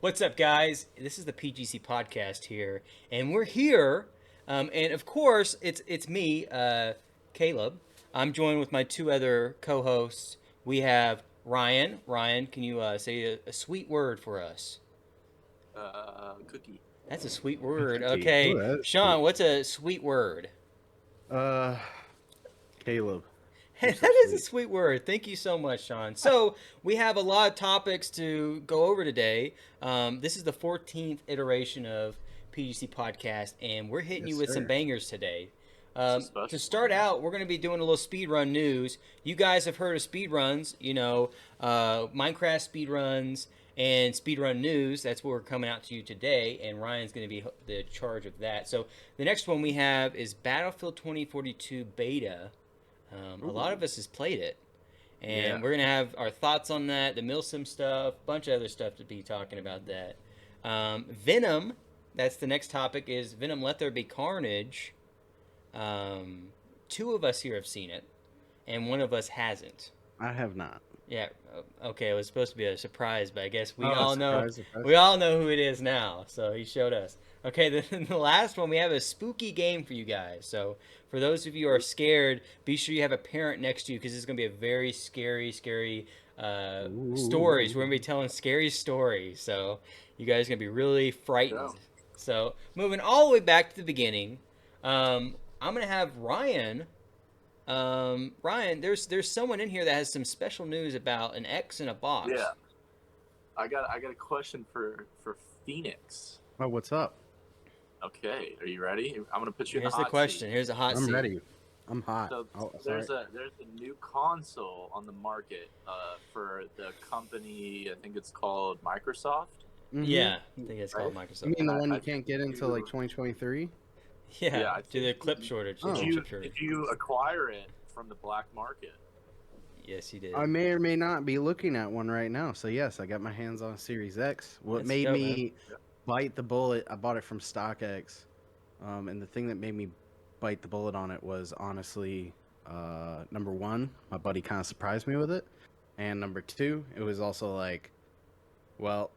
What's up, guys? This is the PGC podcast here, and we're here, and of course, it's me, Caleb. I'm joined with my two other co-hosts. We have Ryan. Ryan, can you say a sweet word for us? Cookie. That's a sweet word. Cookie. Okay, Ooh, that is Sean, sweet. what's a sweet word? Caleb. Hey, You're so that is a sweet. sweet word. Thank you so much, Sean. So we have a lot of topics to go over today. This is the 14th iteration of PGC Podcast, and we're hitting you Yes, with some sir. bangers today. It's a special To start one. out, we're going to be doing a little speedrun news. You guys have heard of speedruns, Minecraft speedruns and speedrun news. That's what we're coming out to you today, and Ryan's going to be the charge of that. So the next one we have is Battlefield 2042 Beta. A lot of us has played it, and Yeah. we're gonna have our thoughts on that, the Milsim stuff, a bunch of other stuff to be talking about that. Venom, that's the next topic. Is Venom? Let There Be Carnage. Two of us here have seen it, and one of us hasn't. I have not. Yeah. Okay. It was supposed to be a surprise, but I guess we Oh, all know. surprise. We all know who it is now. So he showed us. Okay. Then the last one, we have a spooky game for you guys. So for those of you who are scared, be sure you have a parent next to you because it's going to be a very scary stories. We're going to be telling scary stories. So you guys are going to be really frightened. So moving all the way back to the beginning, I'm going to have Ryan. Ryan, there's someone in here that has some special news about an X in a box. Yeah. I got a question for Phoenix. Oh, what's up? Okay, are you ready? I'm gonna put you in Here's the the hot question. seat. Here's a hot I'm seat. ready. I'm hot. So Sorry. there's a new console on the market for the company. I think it's called Microsoft. Mhm. Yeah, I think it's called Right? Microsoft. You mean the I- one I you can't get think until like you- 2023? Yeah, I to the think clip shortage. Oh. the Did chip shortage. you acquire it from the black market? Yes, he did. I may or may not be looking at one right now. So yes, I got my hands on a Series X. What That's made dope, me man. bite the bullet? I bought it from StockX, and the thing that made me bite the bullet on it was honestly, number one, my buddy kind of surprised me with it, and number two, it was also like, well,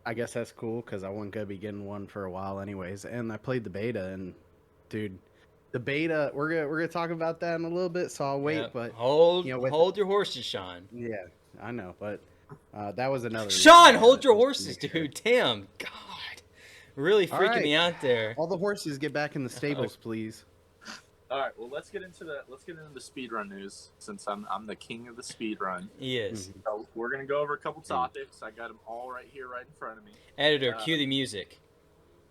I guess that's cool because I wasn't gonna be getting one for a while anyways, and I played the beta, and dude, the beta, we're gonna talk about that in a little bit, so I'll wait. Yep. But hold with- hold your horses, Sean. yeah, I know, but that was another. reason Sean, I got hold it, your just to horses, make sure. dude. Damn, God, really All freaking right. me out there. All the horses get back in the stables, please. All right, well let's get into the speedrun news since I'm the king of the speedrun. He is. Mhm. So we're gonna go over a couple topics. I got them all right here, right in front of me. Editor, cue the music.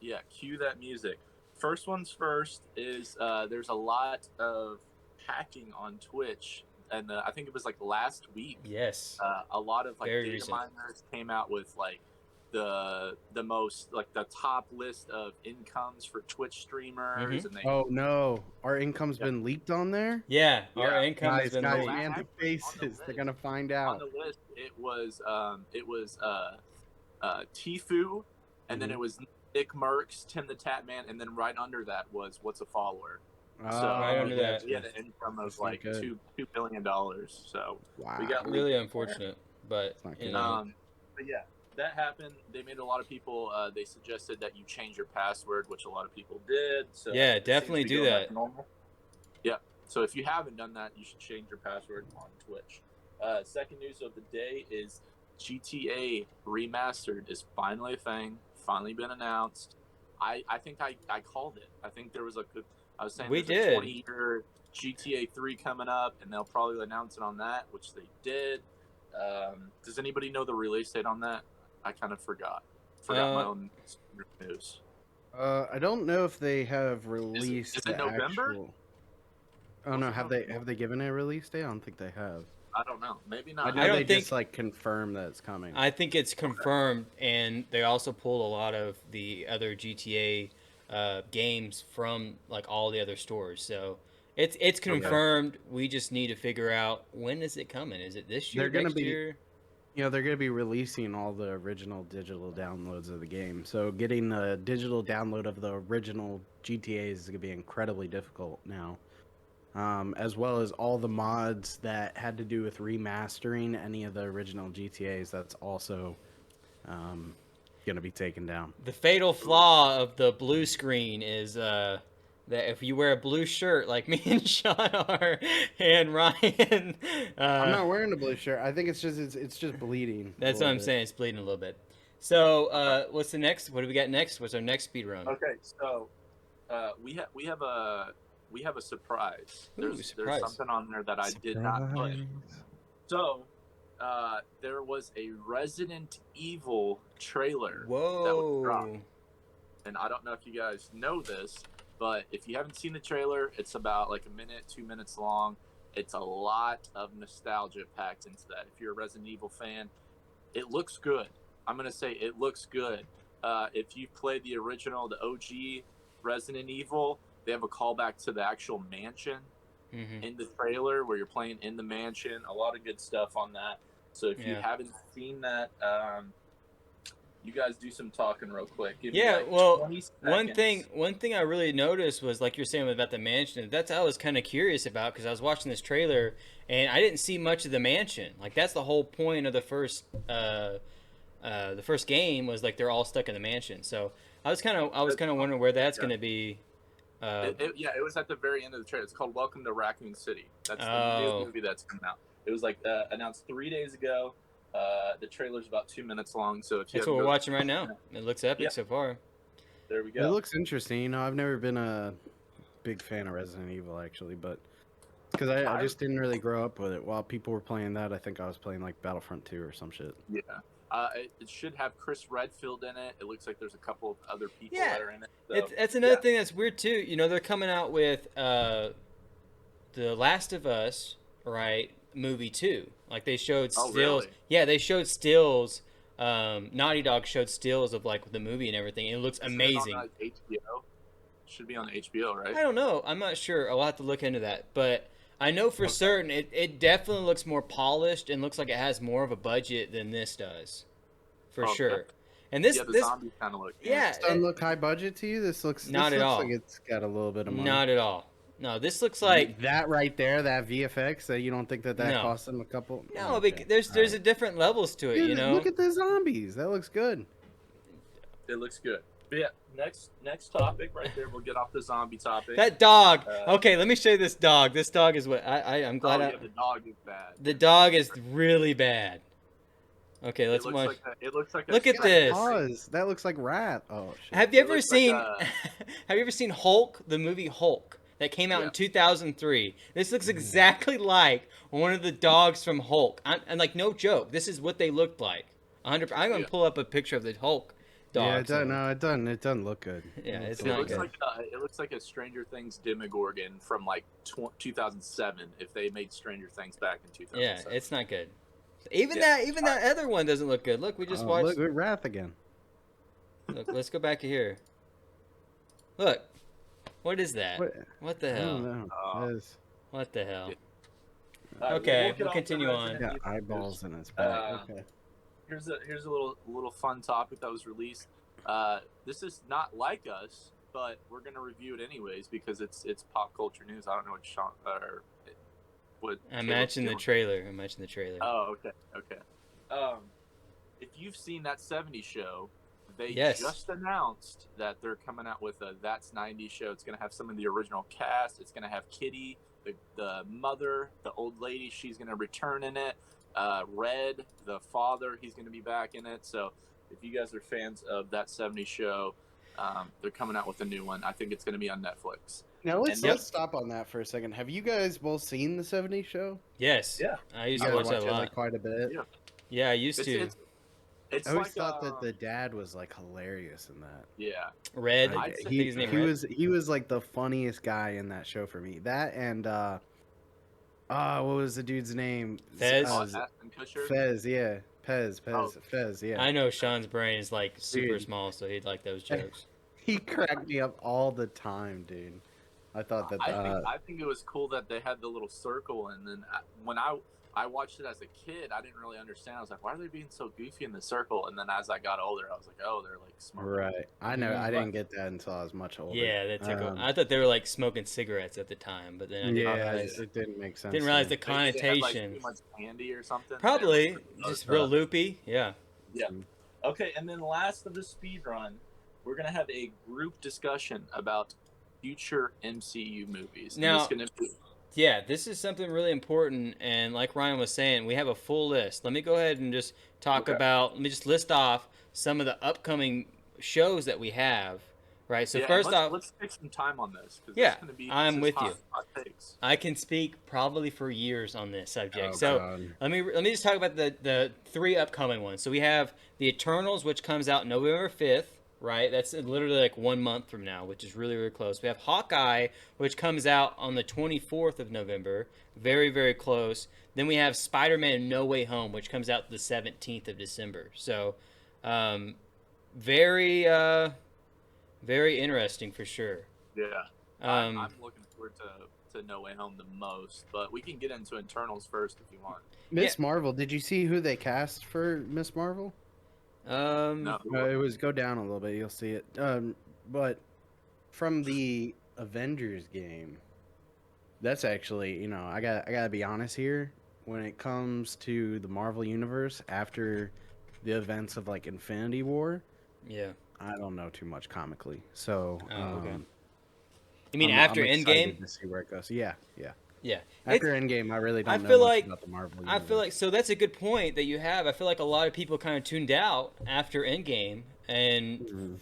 Yeah, cue that music. First one's first is there's a lot of hacking on Twitch, and I think it was like last week. Yes. A lot of like Very data recent. miners came out with like the most like the top list of incomes for Twitch streamers, and they Oh no, our income's been leaked on there. Yeah, our Yeah. income has been guys, leaked. man, the On the faces. They're list. gonna find on out. the list it was Tfue, and then it was Nick Merckx, Tim the Tatman, and then right under that was What's a Follower. So Right under that. he had an income of That's not like good. $2 billion. So Wow. we got Really unfortunate, but It's not you good. know. but yeah, that happened. They made a lot of people. They suggested that you change your password, which a lot of people did. So Yeah, it seems definitely to be do going back that. to normal. Yeah. So if you haven't done that, you should change your password on Twitch. Second news of the day is GTA Remastered is finally a thing. Finally been announced. I think I called it. I think there was a good. I was saying We there's did. a 20-year GTA 3 coming up, and they'll probably announce it on that, which they did. Does anybody know the release date on that? I kind of forgot. Forgot my own news. I don't know if they have released is it the November? actual. Oh no, have they given a release date? I don't think they have. I don't know. Maybe I not. know I don't they think- just like confirm that it's coming. I think it's confirmed, and they also pulled a lot of the other GTA games from like all the other stores. So it's confirmed. We just need to figure out when is it coming. Is it this year? They're gonna next be- year? You know, they're going to be releasing all the original digital downloads of the game. So getting a digital download of the original GTA is going to be incredibly difficult now. As well as all the mods that had to do with remastering any of the original GTAs. That's also gonna be taken down. The fatal flaw of the blue screen is that if you wear a blue shirt like me and Sean are, and Ryan, I'm not wearing a blue shirt. I think it's just bleeding. that's what I'm saying. It's bleeding a little bit. So, what's the next? What do we got next? What's our next speed run? Okay, so we have a surprise. Ooh, There's surprise. something on there that I did not put. So there was a Resident Evil trailer that was dropped. Whoa. And I don't know if you guys know this, but if you haven't seen the trailer, it's about like a minute, 2 minutes long. It's a lot of nostalgia packed into that. If you're a Resident Evil fan, it looks good. I'm going to say it looks good. If you've played the original, the OG Resident Evil, they have a callback to the actual mansion in the trailer where you're playing in the mansion. A lot of good stuff on that. So if you haven't seen that, you guys do some talking real quick. Give me like 20 seconds. one thing I really noticed was, like you're saying about the mansion, that's what I was kind of curious about, because I was watching this trailer and I didn't see much of the mansion. Like, that's the whole point of the first game, was like they're all stuck in the mansion. So I was kind of wondering where that's going to be. It was at the very end of the trailer. It's called Welcome to Raccoon City. That's the new movie that's coming out. It was like announced 3 days ago. The trailer's about 2 minutes long, so if you that's what we're watching right now. It looks epic so far. There we go. It looks interesting. You know, I've never been a big fan of Resident Evil, actually, but because I just didn't really grow up with it. While people were playing that, I think I was playing like Battlefront 2 or some shit. Yeah. It should have Chris Redfield in it. It looks like there's a couple of other people that are in it. So, that's another thing that's weird too. You know, they're coming out with The Last of Us, right? Movie 2. Like, they showed stills. Really? Yeah, they showed stills. Naughty Dog showed stills of like the movie and everything. It looks amazing. It on HBO? Should be on HBO, right? I don't know. I'm not sure. I'll have to look into that. But I know for certain it definitely looks more polished and looks like it has more of a budget than this does. For sure. And this zombies kind of look. This doesn't look high budget to you. This looks not at all. Like it's got a little bit of money. Not at all. No, this looks like that right there. That VFX. That you don't think that cost them a couple? No, okay. There's a different levels to it. Dude, you know. Look at the zombies. That looks good. It looks good. But yeah, next topic right there. We'll get off the zombie topic. That dog. Okay, let me show you this dog. This dog is what I'm glad. The dog is bad. The dog is really bad. Okay, let's watch. It looks like. Look at this. That looks like rat. Oh shit. Have you ever seen? Have you ever seen Hulk? The movie Hulk that came out in 2003. This looks exactly like one of the dogs from Hulk. And like, no joke. This is what they looked like. 100. I'm gonna pull up a picture of the Hulk dog. Yeah, it doesn't. No, it doesn't. It doesn't look good. Yeah, it's not good. It looks like a Stranger Things Demogorgon from like 2007. If they made Stranger Things back in 2007. Yeah, it's not good. Even that other one doesn't look good. Look, we just watched. Look at Wrath again. Look, let's go back here. Look, what is that? What the hell? I don't know. What the hell? Yeah. Okay, we'll continue on. Yeah, eyeballs in its back. Okay. Here's a little fun topic that was released. This is not like us, but we're gonna review it anyways because it's pop culture news. I don't know what Sean or what. I mentioned the trailer. Oh, okay. If you've seen that '70s show, they just announced that they're coming out with a That's '90s show. It's gonna have some of the original cast. It's gonna have Kitty, the mother, the old lady. She's gonna return in it. Red, the father, he's gonna be back in it. So if you guys are fans of that '70s show, they're coming out with a new one. I think it's gonna be on Netflix. Now let's stop on that for a second. Have you guys both seen the '70s show? Yes. Yeah. I used to watch that a lot. Like quite a bit. Yeah, I used to. I always thought that the dad was like hilarious in that. Yeah. Red. He was like the funniest guy in that show for me. That and what was the dude's name? Fez. Fez, yeah. Fez, yeah. I know Sean's brain is like super small, so he'd like those jokes. He cracked me up all the time, dude. I thought that. I think it was cool that they had the little circle, and then when I watched it as a kid, I didn't really understand. I was like, why are they being so goofy in the circle? And then as I got older, I was like, oh, they're like smoking. Right. I know. I didn't get that until I was much older. Yeah, that took. I thought they were like smoking cigarettes at the time, but then I didn't realize it didn't make sense. Didn't realize the connotation. They had, like, too much candy or something. Probably just real loopy. Yeah. Yeah. Okay, and then last of the speed run, we're gonna have a group discussion about future MCU movies. And Now, gonna be... yeah, this is something really important, and like Ryan was saying, we have a full list. Let me go ahead and just talk about. Let me just list off some of the upcoming shows that we have. Right. So first off, let's take some time on this because yeah, it's gonna be. I'm with you. Hot takes. I can speak probably for years on this subject. Oh, so God. let me just talk about the three upcoming ones. So we have the Eternals, which comes out November 5th. Right, that's literally like 1 month from now, which is really, really close. We have Hawkeye, which comes out on the 24th of November, very, very close. Then we have Spider-Man No Way Home, which comes out the 17th of December. So, very, very interesting for sure. Yeah, I'm looking forward to No Way Home the most, but we can get into Eternals first if you want. Miss Marvel. Did you see who they cast for Miss Marvel? No. It was go down a little bit. You'll see it. But from the Avengers game, that's actually, I gotta be honest here. When it comes to the Marvel universe after the events of like Infinity War, yeah, I don't know too much comically. So, okay. You mean after I'm Endgame? to see where it goes. Yeah. Yeah. After Endgame, I really don't know feel much like about the Marvel universe. I feel like so that's a good point that you have. I feel like a lot of people kind of tuned out after Endgame, and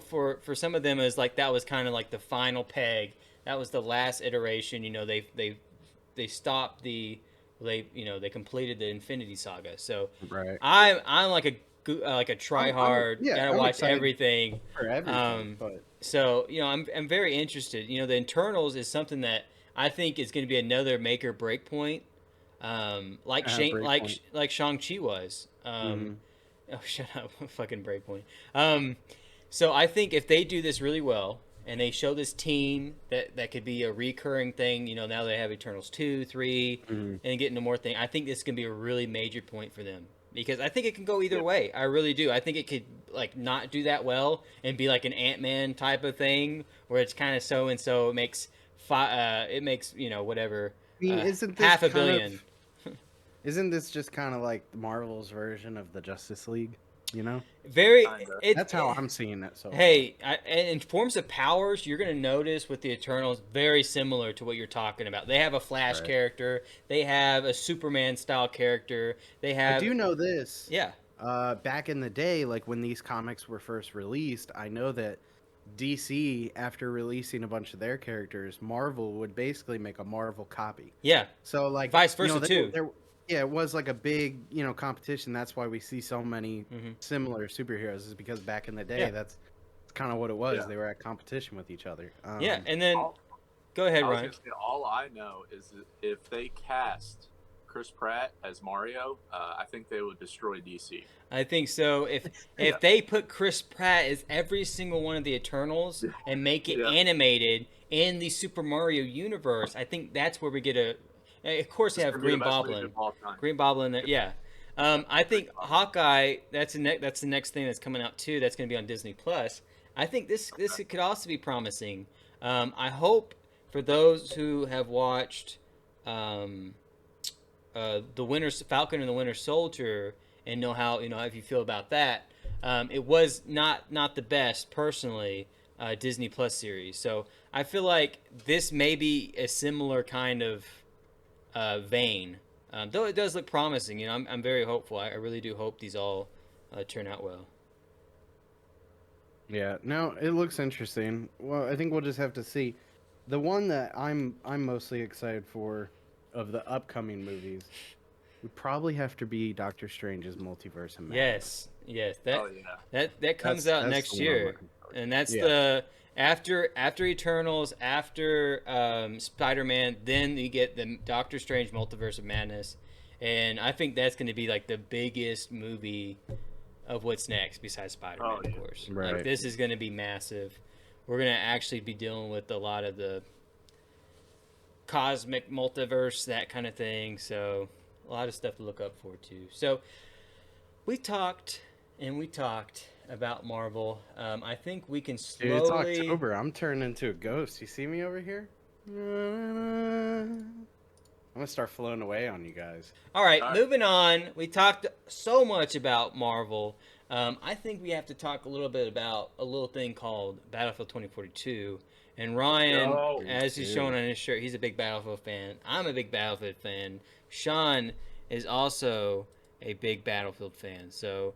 for some of them, it was like that was kind of like the final peg. That was the last iteration. They stopped they completed the Infinity Saga. So right. I'm like a try hard. Gotta watch everything. For everything. But so I'm very interested. The Internals is something that I think is going to be another make or break point, like Shang-Chi was. Oh, shut up, fucking break point. So I think if they do this really well and they show this team that could be a recurring thing, now they have Eternals 2, 3, and get into more things. I think this can be a really major point for them because I think it can go either way. I really do. I think it could like not do that well and be like an Ant-Man type of thing where it's kind of so and so. It makes whatever. I mean, isn't this $500 million? Isn't this just kind of like Marvel's version of the Justice League? Very. That's how I'm seeing it. So hey, in forms of powers, you're gonna notice with the Eternals very similar to what you're talking about. They have a Flash character. They have a Superman style character. They have. I do know this. Yeah. Back in the day, like when these comics were first released, I know that DC, after releasing a bunch of their characters, Marvel would basically make a Marvel copy. Yeah. So like vice versa too. It was like a big, competition. That's why we see so many similar superheroes. Is because back in the day, that's kind of what it was. Yeah. They were at competition with each other. And then go ahead, Ryan. All I know is that if they cast Chris Pratt as Mario, I think they would destroy DC. I think so. If they put Chris Pratt as every single one of the Eternals and make it animated in the Super Mario universe, I think that's where we get of course, they have Green Goblin. Green Goblin, yeah. I think Hawkeye. That's the next thing that's coming out too. That's going to be on Disney Plus. I think this could also be promising. I hope for those who have watched the Falcon and the Winter Soldier and know how if you feel about that. It was not the best personally. Disney Plus series. So I feel like this may be a similar kind of vein, though it does look promising. I'm very hopeful. I really do hope these all turn out well. Yeah, no, it looks interesting. Well, I think we'll just have to see. The one that I'm mostly excited for of the upcoming movies would probably have to be Doctor Strange's Multiverse of Madness. Yes, that comes out next year, and that's the after Eternals, after Spider-Man, then you get the Doctor Strange Multiverse of Madness, and I think that's going to be like the biggest movie of what's next besides Spider-Man, of course. Right. Like, this is going to be massive. We're going to actually be dealing with a lot of the cosmic multiverse, that kind of thing. So a lot of stuff to look up for too. So we talked about Marvel. I think we can slowly. Dude, it's October. I'm turning into a ghost. You see me over here? I'm gonna start floating away on you guys. All right, All right. moving on. We talked so much about Marvel. I think we have to talk a little bit about a little thing called Battlefield 2042. And Ryan, go. as he's Dude. shown on his shirt, he's a big Battlefield fan. I'm a big Battlefield fan. Sean is also a big Battlefield fan. So,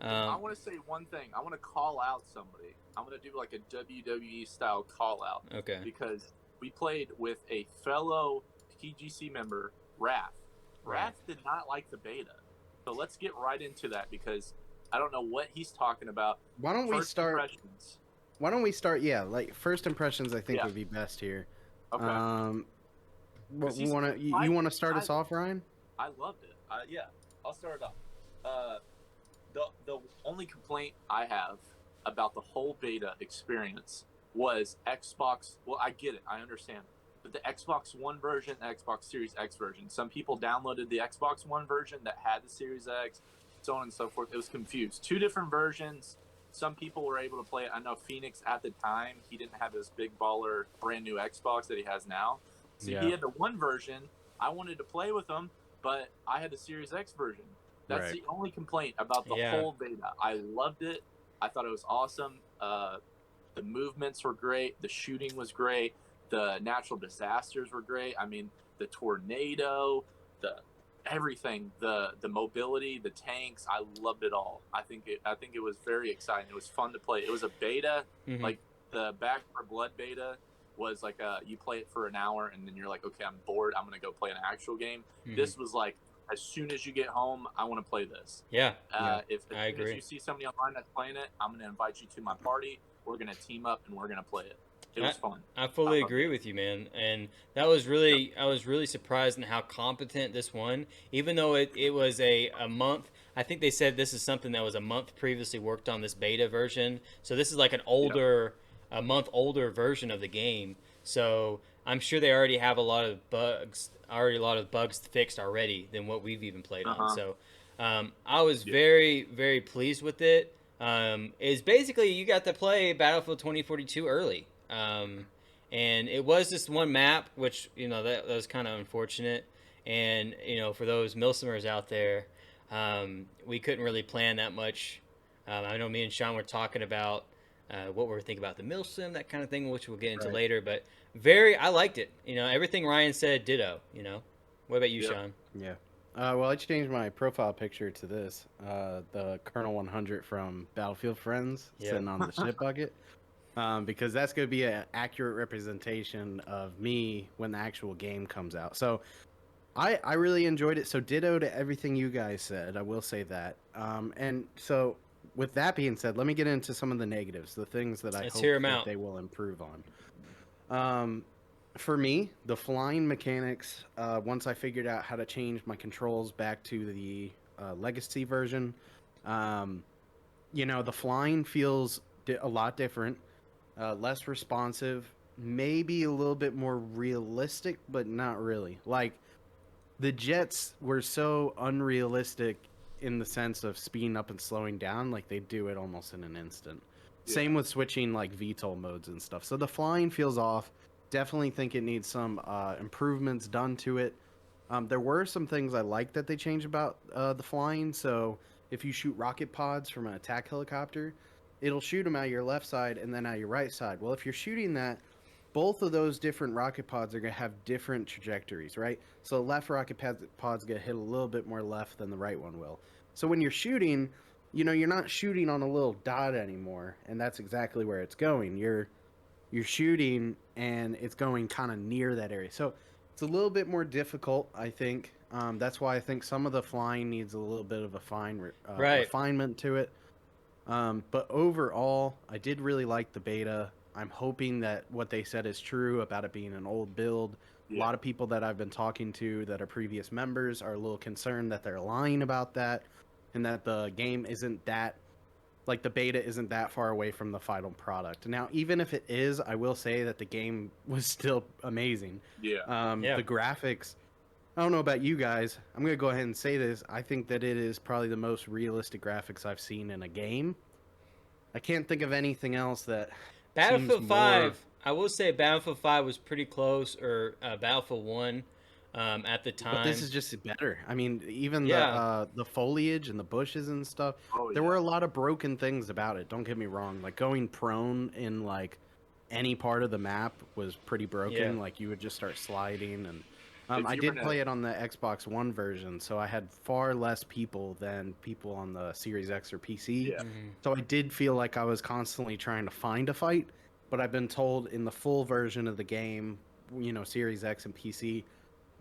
I want to say one thing. I want to call out somebody. I'm going to do like a WWE style call out. okay. Because we played with a fellow PGC member, Raph. Right. Raph did not like the beta. So let's get right into that because I don't know what he's talking about. Why don't we First start? impressions. Why don't we start? Yeah, like first impressions. I think Yeah. would be best here. Okay. What 'Cause you want to you want to start us off, Ryan? I loved it. Yeah, I'll start it off. The only complaint I have about the whole beta experience was Xbox. Well, I get it, I understand, but the Xbox One version, the Xbox Series X version. Some people downloaded the Xbox One version that had the Series X, so on and so forth. It was confused. Two different versions. Some people were able to play it. I know Phoenix at the time, he didn't have this big baller brand new Xbox that he has now. So Yeah. he had the one version. I wanted to play with him, but I had the Series X version. That's Right. the only complaint about the Yeah. whole beta. I loved it. I thought it was awesome. The movements were great. The shooting was great. The natural disasters were great. I mean, the tornado, the everything, the mobility, the tanks. I loved it all. I think it was very exciting. It was fun to play. It was a beta. Mhm. Like the Back 4 Blood beta was like you play it for an hour and then you're like, okay, I'm bored. I'm gonna go play an actual game. Mhm. This was like, as soon as you get home, I want to play this. Yeah. If as I soon agree. as you see somebody online that's playing it, I'm gonna invite you to my party. We're gonna team up and we're gonna play it. It was fun. I fully loved agree with you, man. And that was really, I was really surprised in how competent this one, even though it was a month. I think they said this is something that was a month previously worked on, this beta version. So this is like a month older version of the game. So I'm sure they already have a lot of bugs fixed already than what we've even played on. So I was very, very pleased with it. Is basically you got to play Battlefield 2042 early. And it was just one map, which, that was kind of unfortunate. And, for those Milsimers out there, we couldn't really plan that much. I know me and Sean were talking about what we were thinking about the Milsim, that kind of thing, which we'll get into later. But I liked it. Everything Ryan said, ditto. What about you, Sean? Yeah. Well, I changed my profile picture to this, the Colonel 100 from Battlefield Friends sitting on the ship bucket, because that's going to be an accurate representation of me when the actual game comes out. So I really enjoyed it. So ditto to everything you guys said. I will say that. And so with that being said, let me get into some of the negatives, the things that I Let's hope hear 'em that out. they will improve on. For me, the flying mechanics, once I figured out how to change my controls back to the legacy version, the flying feels a lot different, less responsive, maybe a little bit more realistic, but not really. Like, the jets were so unrealistic in the sense of speeding up and slowing down, like they do it almost in an instant. Yeah. Same with switching like VTOL modes and stuff. So the flying feels off. Definitely think it needs some improvements done to it. There were some things I liked that they changed about the flying. So if you shoot rocket pods from an attack helicopter, it'll shoot them out your left side and then out your right side. Well, if you're shooting that, both of those different rocket pods are going to have different trajectories, right? So left rocket pod's going to hit a little bit more left than the right one will. So when you're shooting, you're not shooting on a little dot anymore, and that's exactly where it's going. You're shooting, and it's going kind of near that area. So it's a little bit more difficult, I think. That's why I think some of the flying needs a little bit of a refinement to it. But overall, I did really like the beta. I'm hoping that what they said is true about it being an old build. A lot of people that I've been talking to that are previous members are a little concerned that they're lying about that and that the game isn't that, like the beta isn't that far away from the final product. Now, even if it is, I will say that the game was still amazing. Yeah. Yeah. The graphics, I don't know about you guys. I'm going to go ahead and say this. I think that it is probably the most realistic graphics I've seen in a game. I can't think of anything else that Battlefield seems 5, more... I will say Battlefield 5 was pretty close, or Battlefield 1. at the But time. this is just better. I mean, even Yeah. the foliage and the bushes and stuff. Oh There yeah. were a lot of broken things about it. Don't get me wrong. Like going prone in like any part of the map was pretty Yeah. broken. Like you would just start sliding, and If I you were did to, play it on the Xbox One version, so I had far less people than people on the Series X or PC. yeah, Mhm. So I did feel like I was constantly trying to find a fight. But I've been told in the full version of the game, Series X and PC,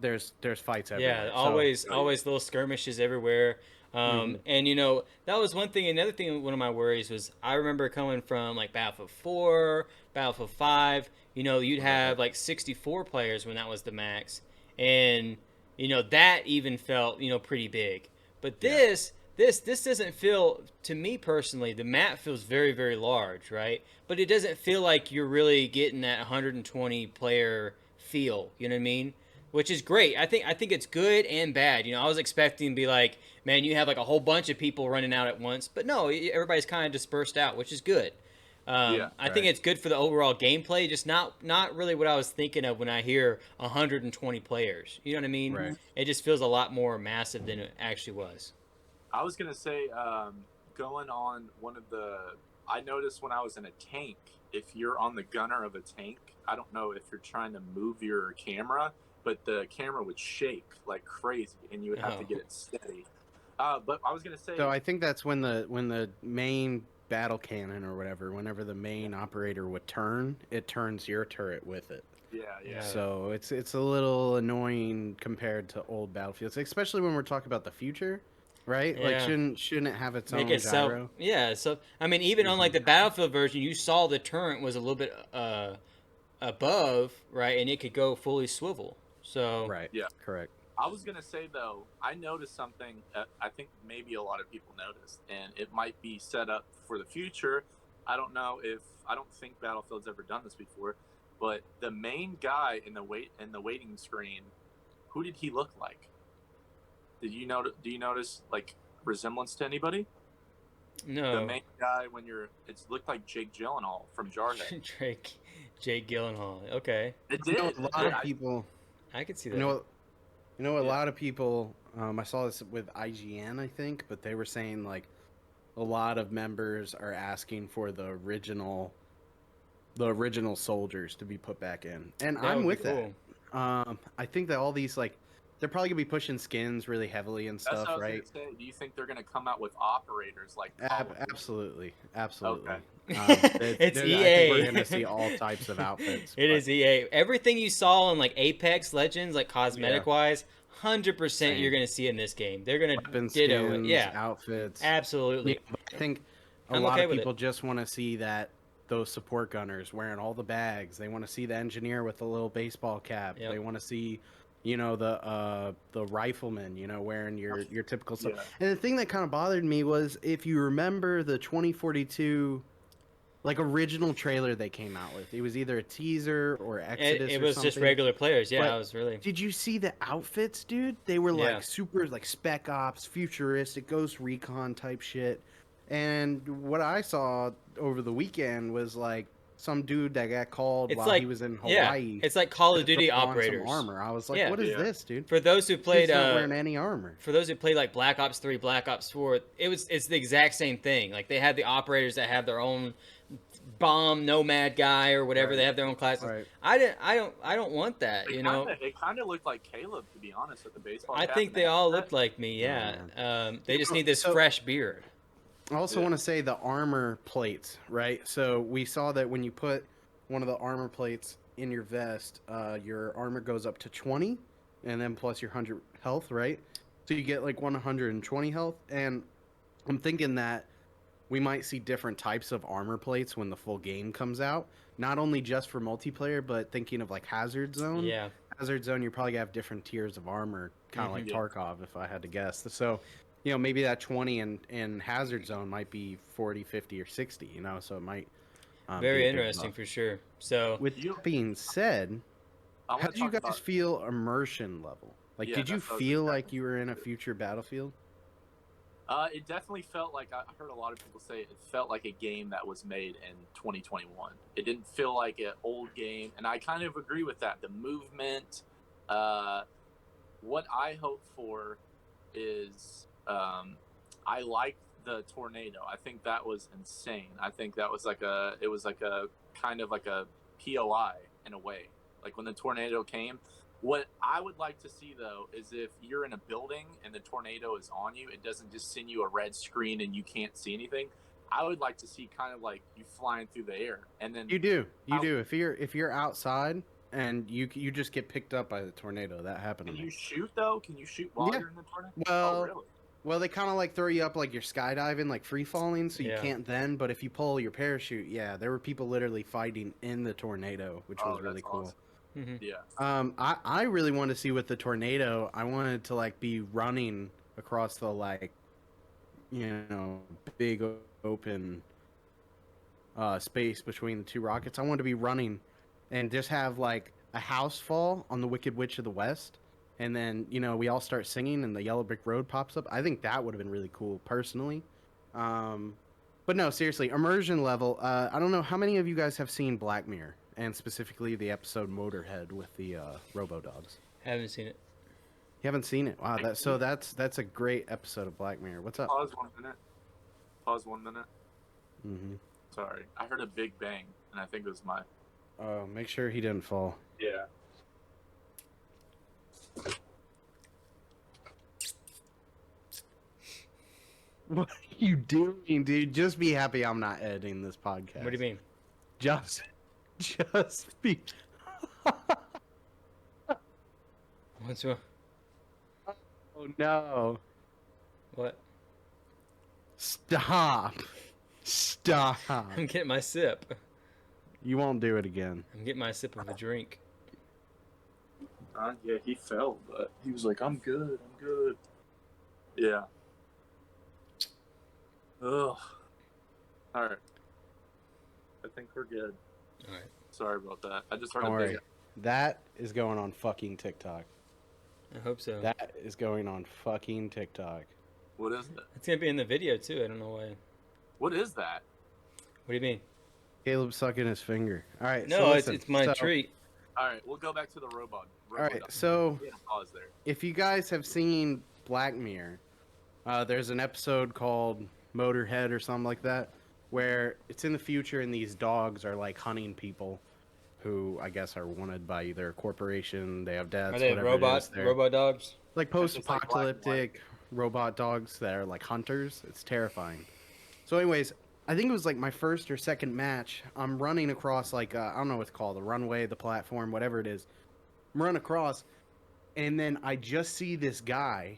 there's fights Yeah, everywhere. So always little skirmishes everywhere. mhm. And that was one thing. Another thing, one of my worries was I remember coming from like Battlefield 4, Battlefield 5. You'd have Right. like 64 players when that was the max, and that even felt pretty big. But Yeah. this doesn't feel, to me personally, the map feels very very large, right? But it doesn't feel like you're really getting that 120 player feel. You know what I mean? Which is great. I think it's good and bad. I was expecting to be like, man, you have like a whole bunch of people running out at once, but no, everybody's kind of dispersed out, which is good. yeah. I think Right. it's good for the overall gameplay, just not really what I was thinking of when I hear 120 players. You know what I mean? Right. It just feels a lot more massive than it actually was. I was gonna say, going on one of the. I noticed when I was in a tank, if you're on the gunner of a tank, I don't know if you're trying to move your camera, but the camera would shake like crazy, and you would have to Oh, get it steady. But I was gonna So say, I think that's when the main battle cannon or whatever, whenever the main operator would turn, it turns your turret with it. yeah, yeah, Yeah. So it's a little annoying compared to old battlefields, especially when we're talking about the future, right? Like yeah. shouldn't it have its Make own it self. gyro? Yeah. So I mean, even on Hmm. like the Battlefield version, you saw the turret was a little bit above, right, and it could go fully swivel. So Right. yeah. Correct. I was gonna say though, I noticed something that I think maybe a lot of people noticed, and it might be set up for the future. I don't know if I don't think Battlefield's ever done this before, but the main guy in the waiting screen, who did he look like? Did you notice? Do you notice like resemblance to anybody? The no, main guy when you're, it looked like Jake Gyllenhaal from Jarhead. Drake, Jake Gyllenhaal. Okay, It You know, did. a It lot did. of people. I could see You know, that. what- a Yeah. lot of people. I saw this with IGN, I think, but they were saying like a lot of members are asking for the original soldiers to be put back in, and That I'm would be with cool. that. I think that all these like they're probably gonna be pushing skins really heavily and That's what I stuff, was gonna right? say. Do you think they're gonna come out with operators like Call of Duty? Absolutely, absolutely. Okay. It's I think we're EA. gonna see all types of outfits. It But is EA. Everything you saw in like Apex Legends, like yeah, cosmetic wise, 100% you're same. gonna see in this game. They're gonna Weapon ditto it. skins, Yeah, outfits. Yeah, absolutely. but I think a I'm lot okay of with people it. just want to see that those support gunners wearing all the bags. They want to see the engineer with the little baseball cap. Yep. They want to see, the rifleman, wearing your typical stuff. Yeah. And the thing that kind of bothered me was if you remember the 2042 like original trailer they came out with. It was either a teaser or Exodus It or was just something. regular players. Yeah, I But was really. did you see the outfits, dude? They were Yeah. like super like Spec Ops, futuristic, Ghost Recon type shit. And what I saw over the weekend was like some dude that got called It's while he like, was in yeah, Hawaii it's like Call to of Duty throw on some operators. armor. I was like, Yeah. what is Yeah. this, dude? For those who played, Dude's not wearing any armor. for those who played like Black Ops 3, Black Ops 4, it's the exact same thing. Like they had the operators that have their own bomb nomad guy or whatever. Right. They have their own classes. Right. I don't want that. It kind of looked like Caleb, to be honest, with the baseball I cap think and the they all headset. looked like me. Yeah. They just know, need this so- fresh beard. I also Yeah. want to say the armor plates, right? So we saw that when you put one of the armor plates in your vest, your armor goes up to 20, and then plus your 100 health, right? So you get like 120 health, and I'm thinking that we might see different types of armor plates when the full game comes out. Not only just for multiplayer, but thinking of like Hazard Zone. Yeah. Hazard Zone, you're probably gonna have different tiers of armor, kind of like Yeah. Tarkov, if I had to guess. So, maybe that 20 in Hazard Zone might be 40, 50, or 60. So it might. Be Very a big interesting buff. for sure. So With You- that being said, I how want did to you talk guys about. feel immersion level? Like, Yeah, did you that's what I was feel gonna like you were in a future Battlefield? It definitely felt like, I heard a lot of people say it felt like a game that was made in 2021. It didn't feel like an old game, and I kind of agree with that. The movement, what I hope for is I like the tornado. I think that was insane. I think that was like a kind of like a POI in a way. Like when the tornado came. What I would like to see though is if you're in a building and the tornado is on you, it doesn't just send you a red screen and you can't see anything. I would like to see kind of like you flying through the air, and then You do. If you're outside and you just get picked up by the tornado, that happened to can me. you shoot though? Can you shoot while Yeah. you're in the tornado? Well, Oh, really? Well, they kind of like throw you up like you're skydiving, like free falling, so you Yeah. can't then. But if you pull your parachute, yeah, there were people literally fighting in the tornado, which was really that's cool. awesome. Mm-hmm. Yeah. I really wanted to see with the tornado. I wanted to like be running across the like, big open space between the two rockets. I wanted to be running, and just have like a house fall on the Wicked Witch of the West, and then we all start singing, and the Yellow Brick Road pops up. I think that would have been really cool, personally. But no, seriously, immersion level. I don't know how many of you guys have seen Black Mirror, and specifically the episode Motorhead with the Robo Dogs. Haven't seen it. You haven't seen it? Wow, that's a great episode of Black Mirror. What's up? Pause 1 minute. Pause 1 minute. Mm-hmm. Sorry, I heard a big bang, and I think it was my. Oh, make sure he didn't fall. Yeah. What are you doing, dude? Just be happy I'm not editing this podcast. What do you mean? Just be. What's wrong? Oh no! What? Stop! I'm getting my sip. You won't do it again. I'm getting my sip of a drink. Yeah, he fell, but he was like, "I'm good. I'm good." Yeah. Ugh. All right. I think we're good. All right. Sorry about that. I just heard Don't a worry. big. That is going on fucking TikTok. I hope so. That is going on fucking TikTok. What is it? It's gonna be in the video too. I don't know why. What is that? What do you mean? Caleb sucking his finger. All right. No, so listen, it's my treat. All right, we'll go back to the robot. All right. So Yeah, pause there. if you guys have seen Black Mirror, there's an episode called Motorhead or something like that, where it's in the future and these dogs are like hunting people who I guess are wanted by either a corporation, they have dads, Are they whatever it is. They're robot dogs? like It's just like black and post-apocalyptic robot dogs that are like hunters. It's terrifying. So anyways, I think it was like my first or second match. I'm running across like I don't know what it's called, the runway, the platform, whatever it is. I'm running across, and then I just see this guy,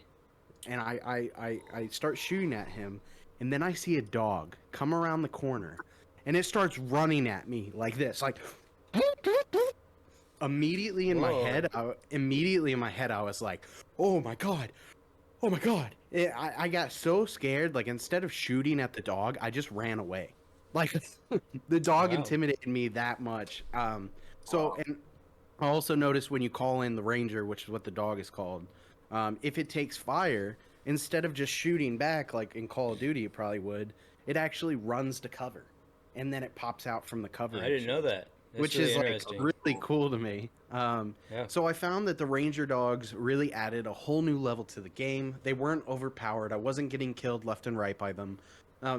and I start shooting at him, and then I see a dog come around the corner, and it starts running at me like this, like immediately in my Whoa. head. I was like, oh my god. I got so scared. Like, instead of shooting at the dog, I just ran away. Like, the dog Wow. intimidated me that much. And I also noticed when you call in the ranger, which is what the dog is called, if it takes fire, instead of just shooting back like in Call of Duty it probably would, it actually runs to cover, and then it pops out from the cover. I didn't know that. That's Which really is like interesting. really cool to me. So I found that the ranger dogs really added a whole new level to the game. They weren't overpowered. I wasn't getting killed left and right by them.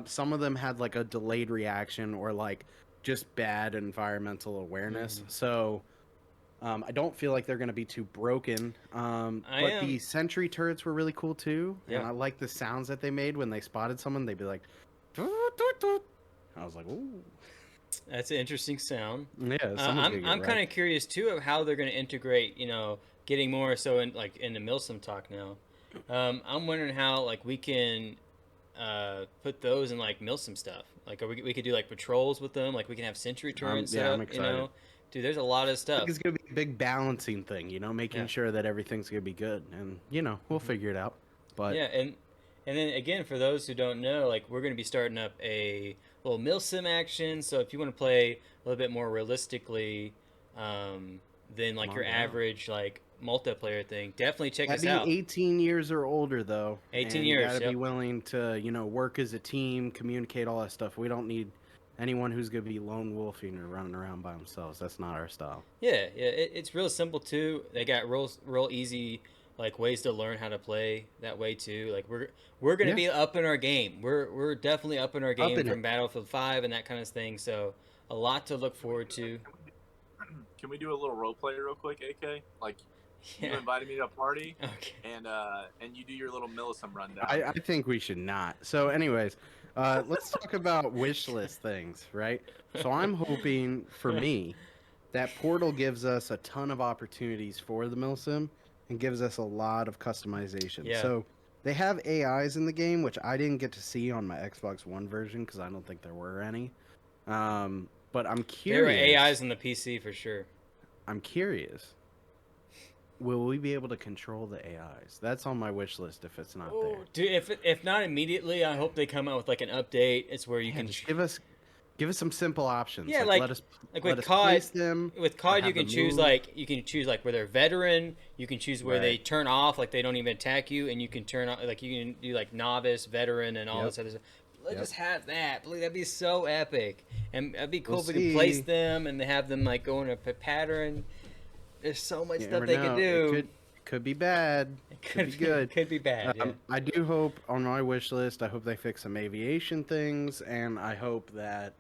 Some of them had like a delayed reaction or like just bad environmental awareness. So I don't feel like they're going to be too broken. The sentry turrets were really cool too. Yeah. And I like the sounds that they made when they spotted someone. They'd be like, "Toot, toot, toot." I was like, ooh. That's an interesting sound. Yeah, I'm kind of curious too of how they're going to integrate, getting more so in like into Milsim talk now. I'm wondering how like we can put those in like Milsim stuff. Like we could do like patrols with them. Like we can have sentry turrets set up. I'm excited. Dude, there's a lot of I stuff. think it's gonna be a big balancing thing, making sure that everything's gonna be good, and we'll figure it out. But Yeah, and then again, for those who don't know, like we're going to be starting up a little Milsim action. So if you want to play a little bit more realistically than like your average like multiplayer thing, definitely check us out. 18 years or older though. 18 and years, You gotta yep. be willing to work as a team, communicate, all that stuff. We don't need anyone who's gonna be lone wolfing or running around by themselves. That's not our style. Yeah, it's real simple too. They got real easy like ways to learn how to play that way too. Like we're gonna be up in our game. We're definitely up in our game from Battlefield 5 and that kind of thing. So a lot to look forward to. Can we do a little role play real quick, AK? Like, you invited me to a party, okay, and you do your little Millicent rundown. I think we should not. So, anyways, let's talk about wish list things, right? So I'm hoping for me that Portal gives us a ton of opportunities for the Milsim and gives us a lot of customization. Yeah. So they have AIs in the game, which I didn't get to see on my Xbox One version because I don't think there were any. But I'm curious. There were AIs on the PC for sure. I'm curious. Will we be able to control the AIs? That's on my wish list if it's not there. Dude, if not immediately, I hope they come out with like an update. It's where you can just give us some simple options. Yeah, let us with COD. place them. With COD, you can choose where they're veteran. You can choose where they turn off, like they don't even attack you, and you can turn on like you can do like novice, veteran, and all this other stuff. Let's just have that. That'd be so epic, and that'd be cool if we could place them and they have them like go in a pattern. There's so much stuff they can do. It could be bad. It could be good. Could be bad. Yeah. I do hope on my wish list. I hope they fix some aviation things, and I hope that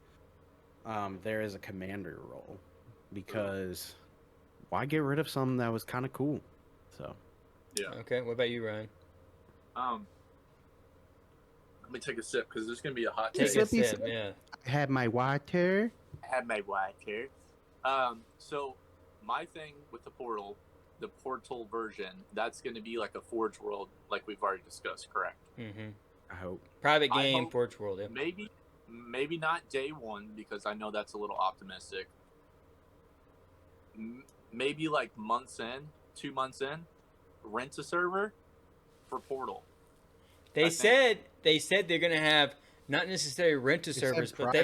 there is a commander role, because why get rid of something that was kind of cool? So. Yeah. Okay. What about you, Ryan? Let me take a sip because there's gonna be a hot take take. a sip. Yeah. I had my water. So my thing with the Portal version, that's gonna be like a Forge World, like we've already discussed. Correct. Mm-hmm. I hope. Private game, Forge World. Yeah. Maybe not day one, because I know that's a little optimistic. Maybe like 2 months in, rent a server for Portal. They said they're gonna have not necessarily rent a servers, but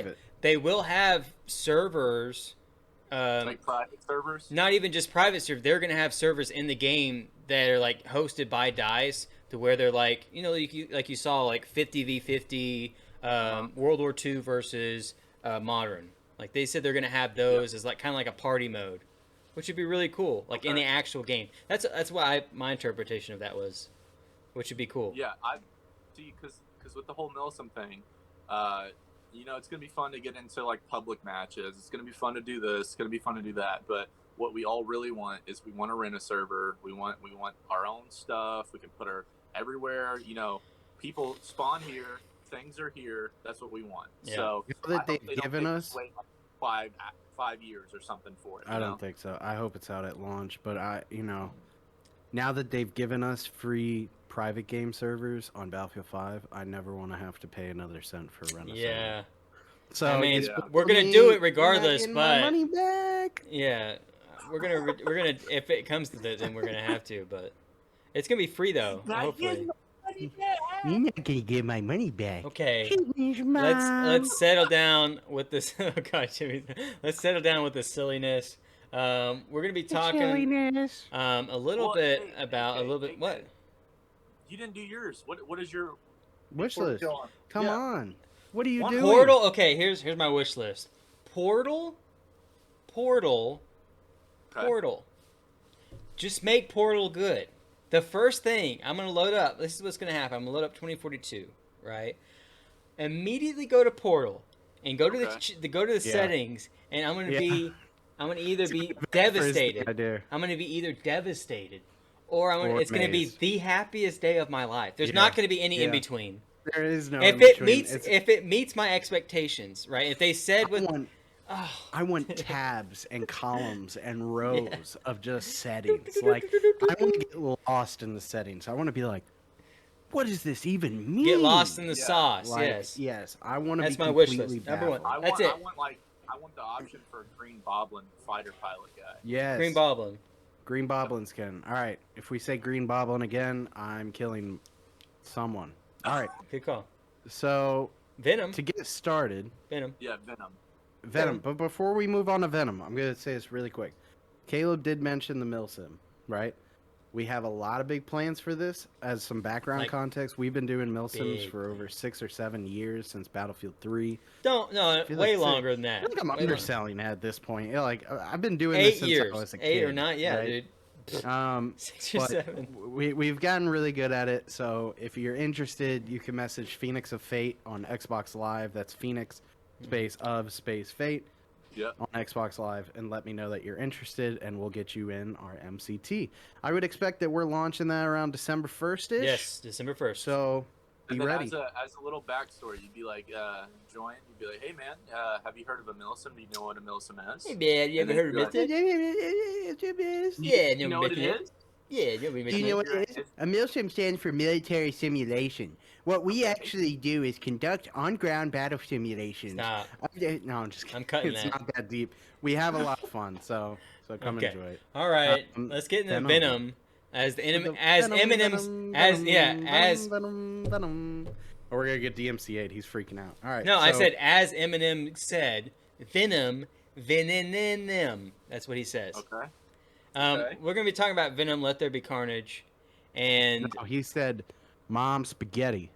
they will have servers. Like private servers? Not even just private servers. They're gonna have servers in the game that are like hosted by DICE, to where they're like, like you saw like 50v50, World War II versus modern. Like they said they're gonna have those as like kind of like a party mode, which would be really cool. Like in the actual game. That's what my interpretation of that was, which would be cool. Yeah, I see, because with the whole Milsim thing, it's gonna be fun to get into like public matches. It's gonna be fun to do this. It's gonna be fun to do that. But what we all really want is we want to rent a server. We want our own stuff. We can put our everywhere. People spawn here. Things are here. That's what we want. Yeah. So that they've given us wait like 5 years or something for it. I don't think so. I hope it's out at launch. But now that they've given us free private game servers on Battlefield 5, I never want to have to pay another cent for rent a server. So I mean, we're gonna do it regardless, but my money back. Yeah, we're gonna if it comes to that, then we're gonna have to. But it's gonna be free though. Hopefully. You're not gonna get my money back. Okay. Let's settle down with this. Oh God, Jimmy. Let's settle down with the silliness. We're gonna be talking a little bit about a little bit what. You didn't do yours. What is your wish list? Come on. What are you doing? Portal. Okay, here's my wish list. Portal. Just make Portal good. The first thing I'm gonna load up. This is what's gonna happen. I'm gonna load up 2042. Right. Immediately go to Portal and go to the settings, and I'm gonna either be devastated. I'm gonna be either devastated, or it's going to be the happiest day of my life. There's not going to be any in between. There is no if it meets my expectations, right? If they said I want tabs and columns and rows of just settings. Like I want to get lost in the settings. I want to be like, what does this even mean? Get lost in the sauce. Yes. I want to. That's my wish list. Number one. I want the option for a Green Boblin fighter pilot guy. Yes. Green Boblin. Green Boblin skin. All right. If we say Green Boblin again, I'm killing someone. All right. Good call. So Venom. To get started. Venom. Yeah, Venom. But before we move on to Venom, I'm going to say this really quick. Caleb did mention the Milsim, right? We have a lot of big plans for this. As some background context, we've been doing Milsims for over 6 or 7 years since Battlefield 3. Way longer than that. I think I'm underselling at this point. I've been doing this since I was a kid. 8 or 9, yeah, right? dude. 6 or but 7. we've gotten really good at it. So if you're interested, you can message Phoenix of Fate on Xbox Live. That's Phoenix space of space Fate on Xbox Live, and let me know that you're interested, and we'll get you in our MCT. I would expect that we're launching that around December 1st-ish. Yes, December 1st. So be ready. As a little backstory, you'd be like, join. You'd be like, hey man, have you heard of a milsim? Do you know what a milsim is? Hey man, you ever heard of it? Yeah, You know what it is? Yeah, Do you know what it is? A MILSIM stands for military simulation. What we actually do is conduct on-ground battle simulations. Stop. No, I'm just kidding. I'm cutting it's that. not that deep. We have a lot of fun, so come Okay. enjoy it. All right, let's get into Venom as the Venom, Eminem's Venom. Oh, we're gonna get DMCA'd. He's freaking out. All right. No, I said as Eminem said, Venom. That's what he says. Okay. We're gonna be talking about Venom. Let There Be Carnage, and No, he said, "Mom, spaghetti,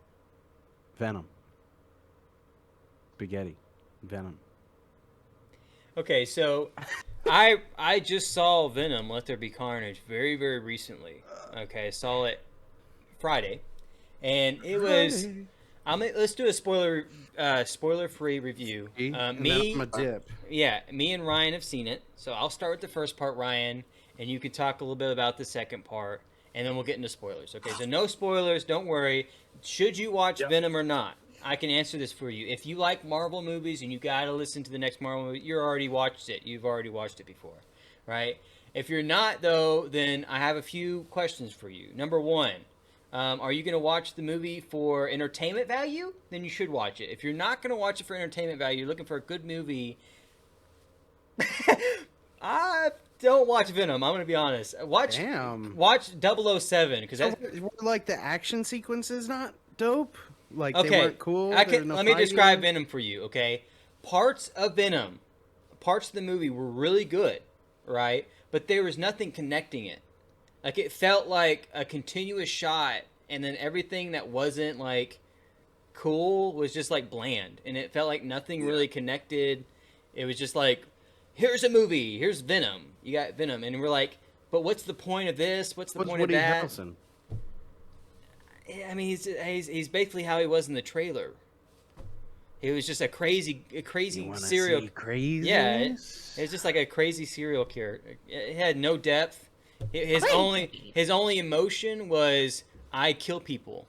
Venom, spaghetti, Venom." okay, so I just saw Venom. Let There Be Carnage very recently. Okay, saw it Friday, and it was. Let's do a spoiler-free review. And then I'm a dip. Yeah, me and Ryan have seen it, so I'll start with the first part, Ryan, and you can talk a little bit about the second part, and then we'll get into spoilers. Okay, so no spoilers, don't worry. Should you watch Venom or not? I can answer this for you. If you like Marvel movies and you gotta listen to the next Marvel movie, you've already watched it before, right? If you're not, though, then I have a few questions for you. Number one, are you going to watch the movie for entertainment value? Then you should watch it. If you're not going to watch it for entertainment value, you're looking for a good movie, don't watch Venom. I'm going to be honest. Watch 007 because that's like the action sequences not dope. Like okay. They weren't cool. Let me describe Venom for you. Okay, parts of the movie were really good, right? But there was nothing connecting it. Like, it felt like a continuous shot, and then everything that wasn't, like, cool was just, like, bland. And it felt like nothing really connected. It was just like, here's a movie. Here's Venom. You got Venom. And we're like, but what's the point of this? What's the point Woody of that? Harrelson? I mean, he's basically how he was in the trailer. He was just a crazy serial... Crazy? Yeah, it was just like a crazy serial killer. It had no depth. His only emotion was I kill people.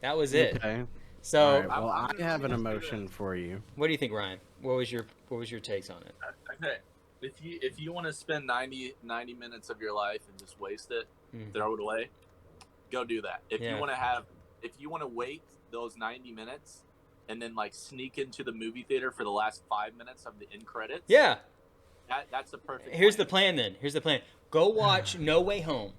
That was it. Okay. So, right, well, I have an emotion for you. What do you think, Ryan? What was your takes on it? Okay. If you want to spend 90 minutes of your life and just waste it, throw it away, go do that. If you want to wait those 90 minutes and then like sneak into the movie theater for the last 5 minutes of the end credits, that's the perfect. Here's the plan. Go watch No Way Home.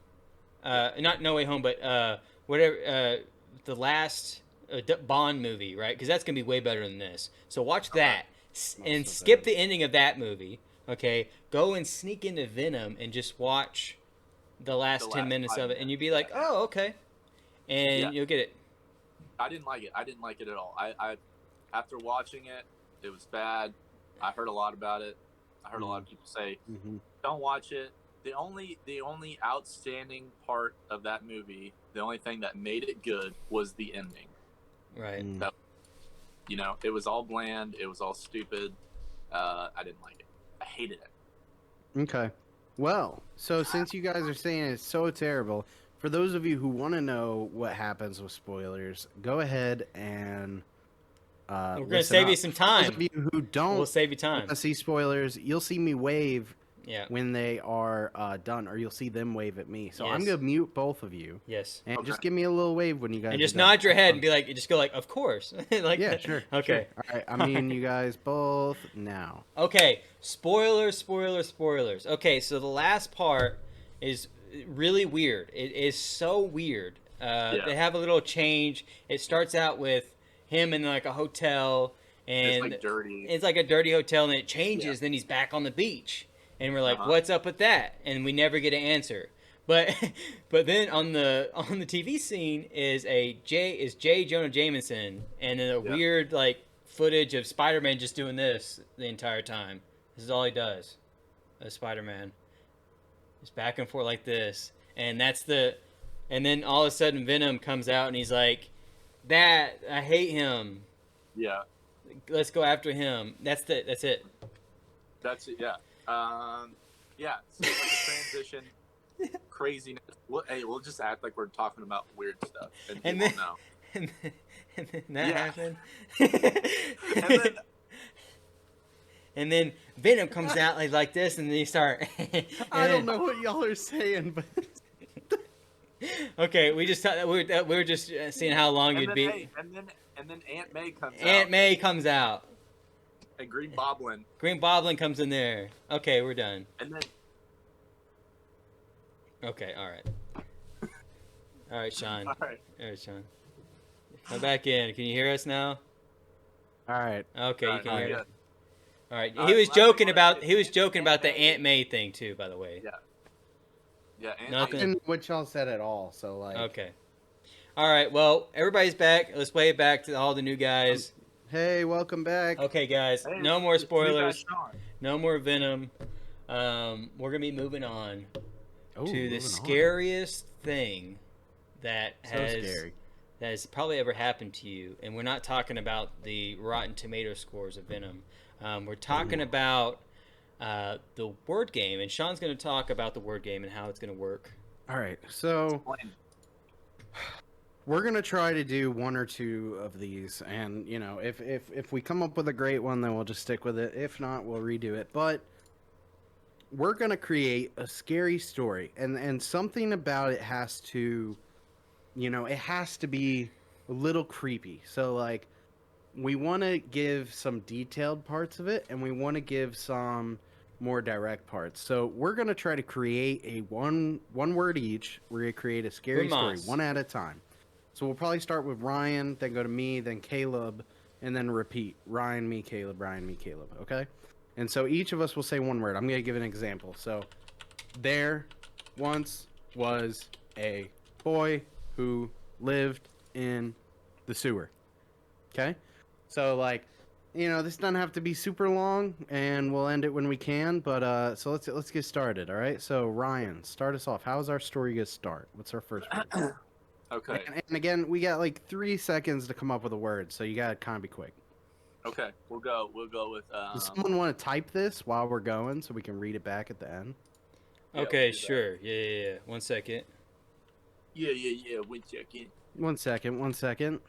Not No Way Home, but whatever. The last Bond movie, right? Because that's gonna be way better than this. So watch that and skip the ending of that movie. Okay, go and sneak into Venom and just watch the last 10 minutes of it, and you'd be like, oh, okay, and you'll get it. I didn't like it. I didn't like it at all. I after watching it, it was bad. I heard a lot about it. I heard a lot of people say, don't watch it. The only outstanding part of that movie, the only thing that made it good was the ending. Right. That, it was all bland. It was all stupid. I didn't like it. I hated it. Okay. Well, so since you guys are saying it's so terrible, for those of you who want to know what happens with spoilers, go ahead and we're going to save you some time. For those of you who don't we'll save you time. Want to see spoilers, you'll see me wave when they are done, or you'll see them wave at me. So I'm going to mute both of you. Yes. And just give me a little wave when you guys and just nod your head and be like, just go like, of course. Like, yeah, sure. Okay. Sure. All right, I'm muting you guys both now. Okay, spoilers. Okay, so the last part is really weird. It is so weird. They have a little change. It starts out with him in like a hotel, and it's like dirty. It's like a dirty hotel, and it changes. Then he's back on the beach, and we're like, "What's up with that?" And we never get an answer. But then on the TV scene is J. Jonah Jameson, and then a weird like footage of Spider-Man just doing this the entire time. This is all he does, as Spider-Man. Just back and forth like this. And and then all of a sudden Venom comes out and he's like, I hate him. Yeah. Let's go after him. That's it. That's it. Yeah. Yeah. So like a transition, craziness. We'll just act like we're talking about weird stuff, and people then, know. And then that happened. And then Venom comes out like this, and then you start. I don't know what y'all are saying, but. Okay, we were just seeing how long you'd be. And then Aunt May comes out. Aunt May comes out. And Green Boblin. Green Boblin comes in there. Okay, we're done. And then. Okay, all right. All right, Sean. All right, Sean. Come back in. Can you hear us now? All right. Okay, you can hear us. All right. All He right, was joking about the Aunt May thing too, by the way. Yeah. Yeah. Nothing. I didn't know what y'all said at all, so like. Okay. All right. Well, everybody's back. Let's play it back to all the new guys. Hey, welcome back. Okay, guys. Hey, No more spoilers. Sean. No more Venom. We're gonna be moving on Oh, to the moving on. scariest thing that So scary. has probably ever happened to you, and we're not talking about the Rotten Tomato scores of Venom. We're talking about the word game, and Sean's going to talk about the word game and how it's going to work. All right, so Explain. we're gonna try to do one or two of these, and you know, if we come up with a great one, then we'll just stick with it. If not, we'll redo it. But we're gonna create a scary story, and something about it has to, you know, it has to be a little creepy. So like, we want to give some detailed parts of it, and we want to give some more direct parts. So we're gonna try to create a one word each. We're gonna create a scary story one at a time. So we'll probably start with Ryan, then go to me, then Caleb, and then repeat. Ryan, me, Caleb, Ryan, me, Caleb. Okay? And so each of us will say one word. I'm going to give an example. So, there once was a boy who lived in the sewer. Okay? So, like, you know, this doesn't have to be super long, and we'll end it when we can. But, so let's get started, all right? So, Ryan, start us off. How's our story going to start? What's our first word? Okay. And again, we got like 3 seconds to come up with a word, so you gotta kind of be quick. Okay. We'll go with. Does someone want to type this while we're going so we can read it back at the end? Yeah, Okay, we'll do sure. Yeah. 1 second. Yeah. 1 second. 1 second. 1 second.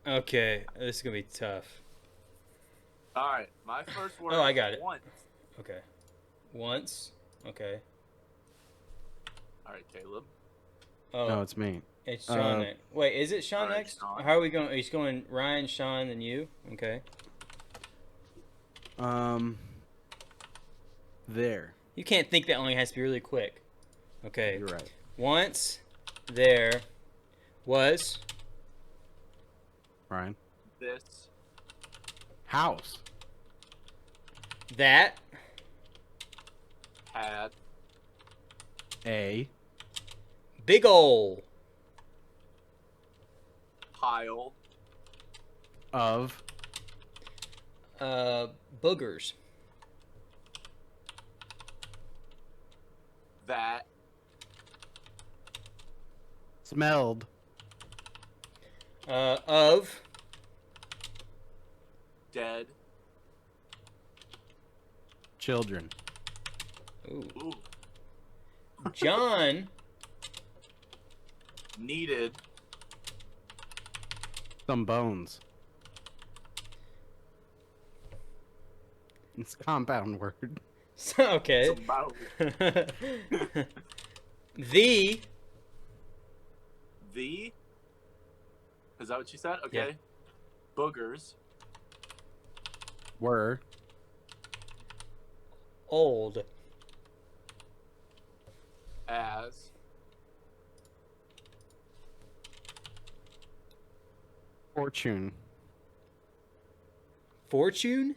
Okay, this is gonna be tough. All right. My first word. Oh, I got it. Once. Okay. Once. Okay. All right, Caleb. Oh, No, it's me. it's Sean. Wait, is it Sean Alright, next? Sean. How are we going? He's going Ryan, Sean, then you. Okay. There. You can't think that only has to be really quick. Okay. You're right. Once there was Ryan. This. House. that Had. A. big ol' Pile. Of. boogers. That. Smelled. Of Dead. Children. ooh, Ooh. John Needed. Some bones. It's a compound word. okay. Some bottle. The The. Is that what you said? Okay. Boogers. Were. old As. Fortune. fortune.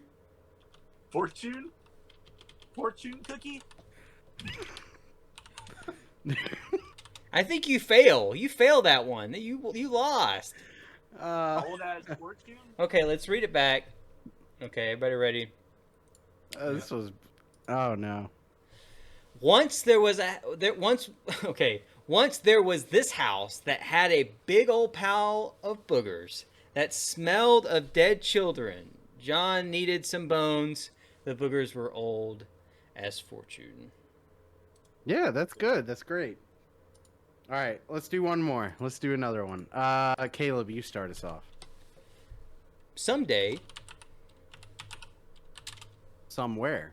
Fortune. Fortune cookie. I think you fail. You fail that one. You lost. Old as fortune. Okay, let's read it back. Okay, everybody ready? This was. Oh no. Once there was this house that had a big old pile of boogers that smelled of dead children. John needed some bones. The boogers were old as fortune. Yeah, that's good. That's great. All right, let's do one more. Let's do another one. Caleb, you start us off. Someday, Somewhere.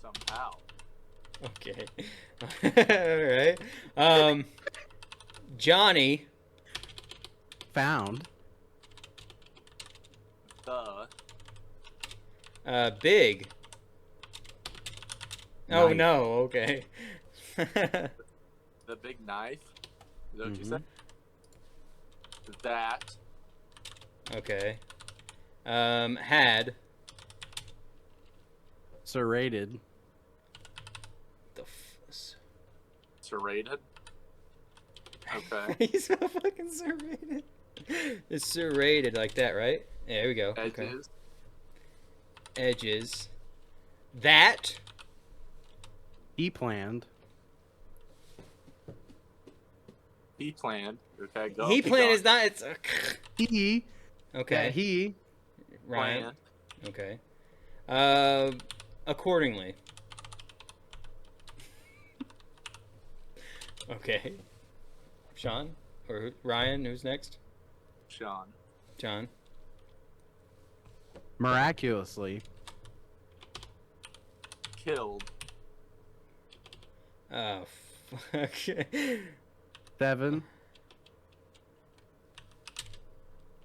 Somehow. okay, all right. Johnny Found. big. Oh Knife. no, okay. The big knife. Is that what you said? That. Okay. Had Serrated. Serrated. Okay. He's so fucking serrated. It's serrated like that, right? Yeah, there we go. Okay. Edges. Edges. That. He planned. He planned. Okay, go. He keep planned going. is not. It's He. okay. Yeah, he. Ryan. Planned. Okay. Accordingly. Okay. Sean or Ryan? Who's next? Sean. John. Miraculously. Killed. Oh, okay. 7.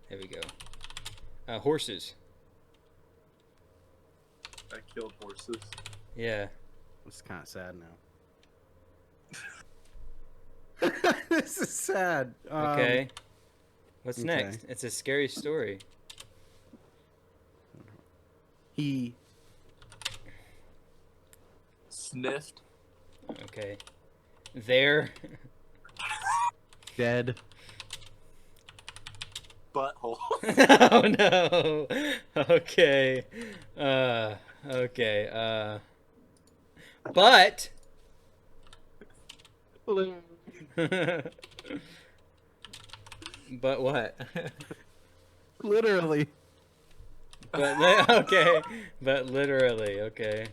There we go. Horses. I killed horses. Yeah. It's kind of sad now. This is sad. Okay. What's okay. next? It's a scary story. He. Sniffed. Okay. There. Dead. Butthole. Oh no. Okay. Okay. But. But what? Literally. But okay. But literally, okay.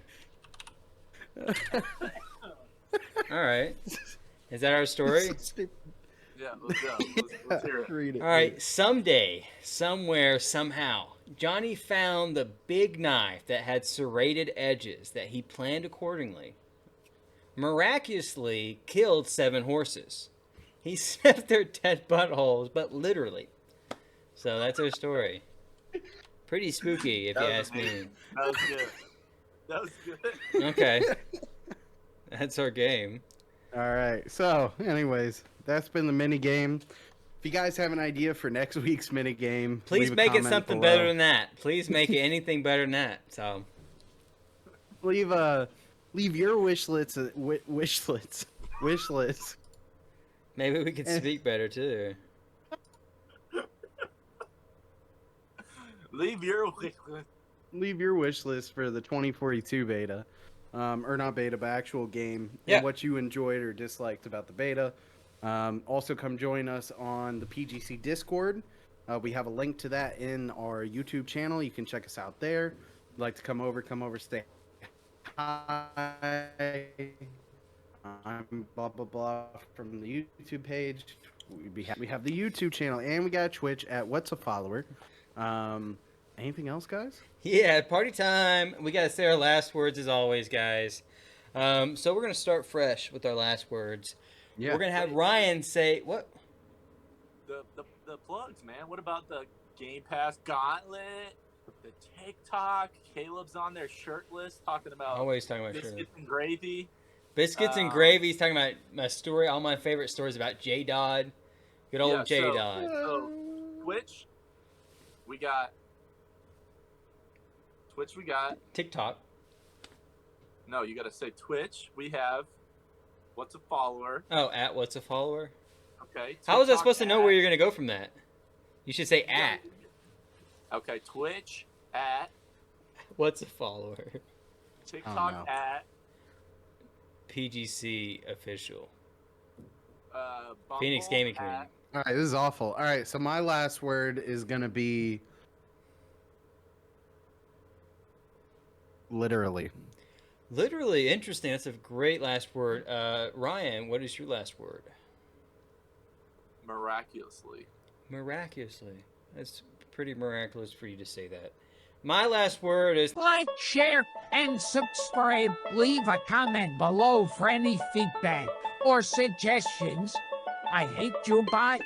All right. Is that our story? Yeah, let's go. Let's hear it. Read it. All right. Someday, somewhere, somehow, Johnny found the big knife that had serrated edges that he planned accordingly. Miraculously killed 7 horses. He sniffed their dead buttholes, but literally. So that's our story. Pretty spooky, if you ask me. That was good. That was good. Okay. That's our game. All right. So, anyways, that's been the mini game. If you guys have an idea for next week's mini game, Please leave a make it comment something below. better than that. Please make it anything better than that. So Leave your wish lists. maybe we could speak better too. Leave your Leave your wish list for the 2042 beta, or not beta, but actual game, Yeah. and what you enjoyed or disliked about the beta. Also, come join us on the PGC Discord. We have a link to that in our YouTube channel. You can check us out there. If you'd like to come over, stay hi. I'm blah blah blah from the YouTube page. We have the YouTube channel, and we got a Twitch at What's a Follower. Anything else, guys? Yeah, party time. We got to say our last words as always, guys. So we're going to start fresh with our last words. Yeah. We're going to have Ryan say, what? the plugs, man. What about the Gamepass Gauntlet? The TikTok? Caleb's on there shirtless talking about Always talking about biscuits shit. and gravy. Biscuits and gravy. He's talking about my story, all my favorite stories about J-Dodd. Good old Yeah, J-Dodd. So Twitch, we got. TikTok. No, you got to say Twitch. We have. What's a follower? Oh, at What's a Follower? Okay. How was I TikTok supposed to know at- where you're going to go from that? You should say at. Okay, Twitch at What's a follower? TikTok know. at PGC official. Bumble Phoenix Gaming at, Community. All right, this is awful. All right, so my last word is gonna be literally. Literally interesting. That's a great last word. Ryan, what is your last word? miraculously. Miraculously. That's pretty miraculous for you to say that. My last word is Like, share, and subscribe. Leave a comment below for any feedback or suggestions. I hate you, bye.